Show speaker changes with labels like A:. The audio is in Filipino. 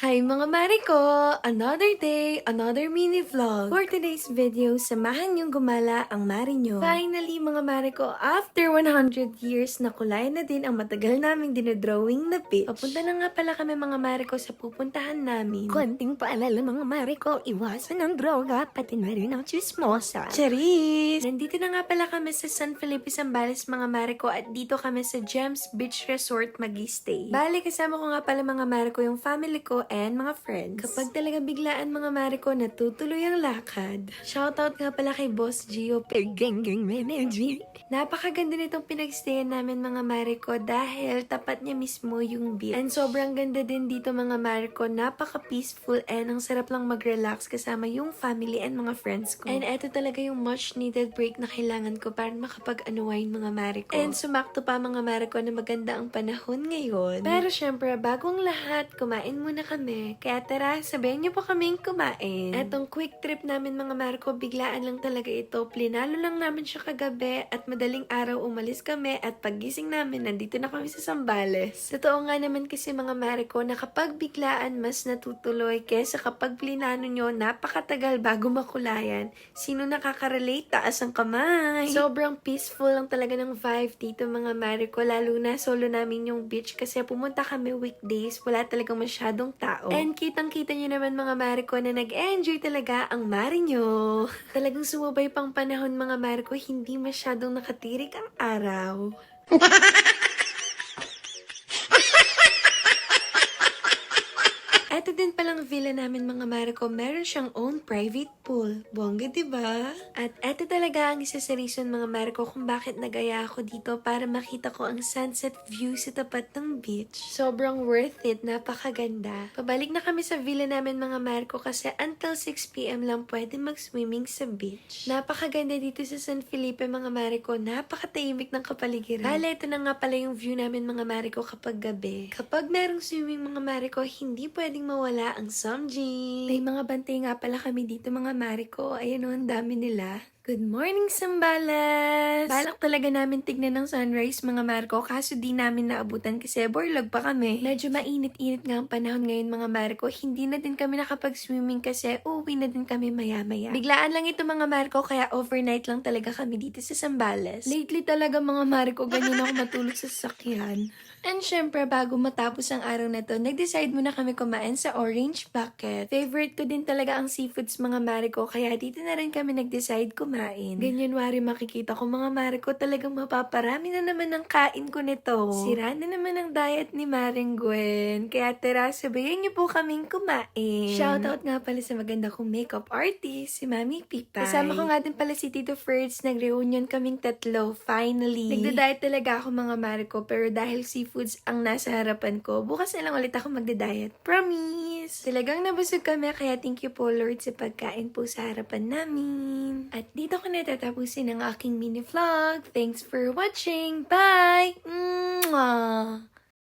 A: Hi mga Mariko! Another day, another mini vlog. For today's video, samahan niyong gumala ang Mari nyo. Finally mga Mariko, after 100 years, nakulay na din ang matagal naming dinodrawing na beach. Papunta na nga pala kami mga Mariko sa pupuntahan namin.
B: Konting paalala mga Mariko, iwasan ang droga, pati na rin ang chismosa.
A: Charis! Nandito na nga pala kami sa San Felipe, Zambales mga Mariko at dito kami sa Gems Beach Resort mag-stay. Bali, kasama ko nga pala mga Mariko yung family ko and mga friends. Kapag talaga biglaan mga Mariko, natutuloy ang lakad. Shoutout nga pala kay Boss Gio.
B: Geng energy.
A: Napakaganda nitong pinagstayan namin mga Mariko dahil tapat niya mismo yung beach. And sobrang ganda din dito mga Mariko. Napaka-peaceful and ang sarap lang mag-relax kasama yung family and mga friends ko. And eto talaga yung much needed break na kailangan ko para makapag-unwind mga Mariko. And sumakto pa mga Mariko na maganda ang panahon ngayon. Pero syempre, bagong lahat, kumain muna kami. Kaya tara, sabayan niyo po kaming kumain. Etong quick trip namin mga Mariko, biglaan lang talaga ito. Plinalo lang namin siya kagabi at madaling araw umalis kami at paggising namin, nandito na kami sa Zambales. Totoo nga naman kasi mga Mariko na kapag biglaan mas natutuloy kesa kapag plinano nyo, napakatagal bago makulayan. Sino nakaka-relate? Taas ang kamay! Sobrang peaceful lang talaga ng vibe dito mga Mariko, lalo na solo namin yung beach kasi pumunta kami weekdays, wala talagang masyadong tao. And kitang-kita nyo naman mga Mariko na nag-enjoy talaga ang Mari nyo. Talagang sumabay pang panahon mga Mariko, hindi masyadong nakatirik ang araw. Eto din palang villa namin mga Mariko, meron siyang own private pool. Bongga, diba? At eto talaga ang isa sa reason mga Mariko kung bakit nagaya ako dito para makita ko ang sunset view sa tapat ng beach. Sobrang worth it, napakaganda. Pabalik na kami sa villa namin mga Mariko kasi until 6 PM lang pwede mag-swimming sa beach. Napakaganda dito sa San Felipe mga Mariko, napakatahimik ng kapaligiran. Bale, ito na nga pala yung view namin mga Mariko kapag gabi. Kapag merong swimming mga Mariko, hindi pwedeng mawala ang somjing. May mga bantay nga pala kami dito mga Mariko. Ayan o, ang dami nila. Good morning, Zambales! Balak talaga namin tignan ng sunrise mga Mariko, kaso di namin naabutan kasi borlog pa kami. Medyo mainit-init nga ang panahon ngayon mga Mariko, hindi na din kami nakapag-swimming kasi uuwi na din kami maya-maya. Biglaan lang ito mga Mariko, kaya overnight lang talaga kami dito sa Zambales. Lately talaga mga Mariko, ganyan ako matulog sa sasakyan. And syempre, bago matapos ang araw na to, nag-decide muna kami kumain sa Orange Bucket. Favorite ko din talaga ang seafoods mga Mariko, kaya dito na rin kami nag-decide kumain. Ganyanwari makikita ko mga Mariko, talagang mapaparami na naman ang kain ko nito. Sira na naman ang diet ni Maring Gwen. Kaya tara, sabayan niyo po kaming kumain. Shoutout nga pala sa maganda kong makeup artist, si Mami Pipay. Kasama ko nga din pala si Tito Ferds, nag-reunion kaming tatlo, finally. Nagda-diet talaga ako mga Mariko, pero dahil seafoods ang nasa harapan ko, bukas na lang ulit ako magda-diet. Promise! Talagang nabusog kami, kaya thank you po Lord sa pagkain po sa harapan namin. At dito ko natatapusin ang aking mini vlog. Thanks for watching! Bye! Mwah!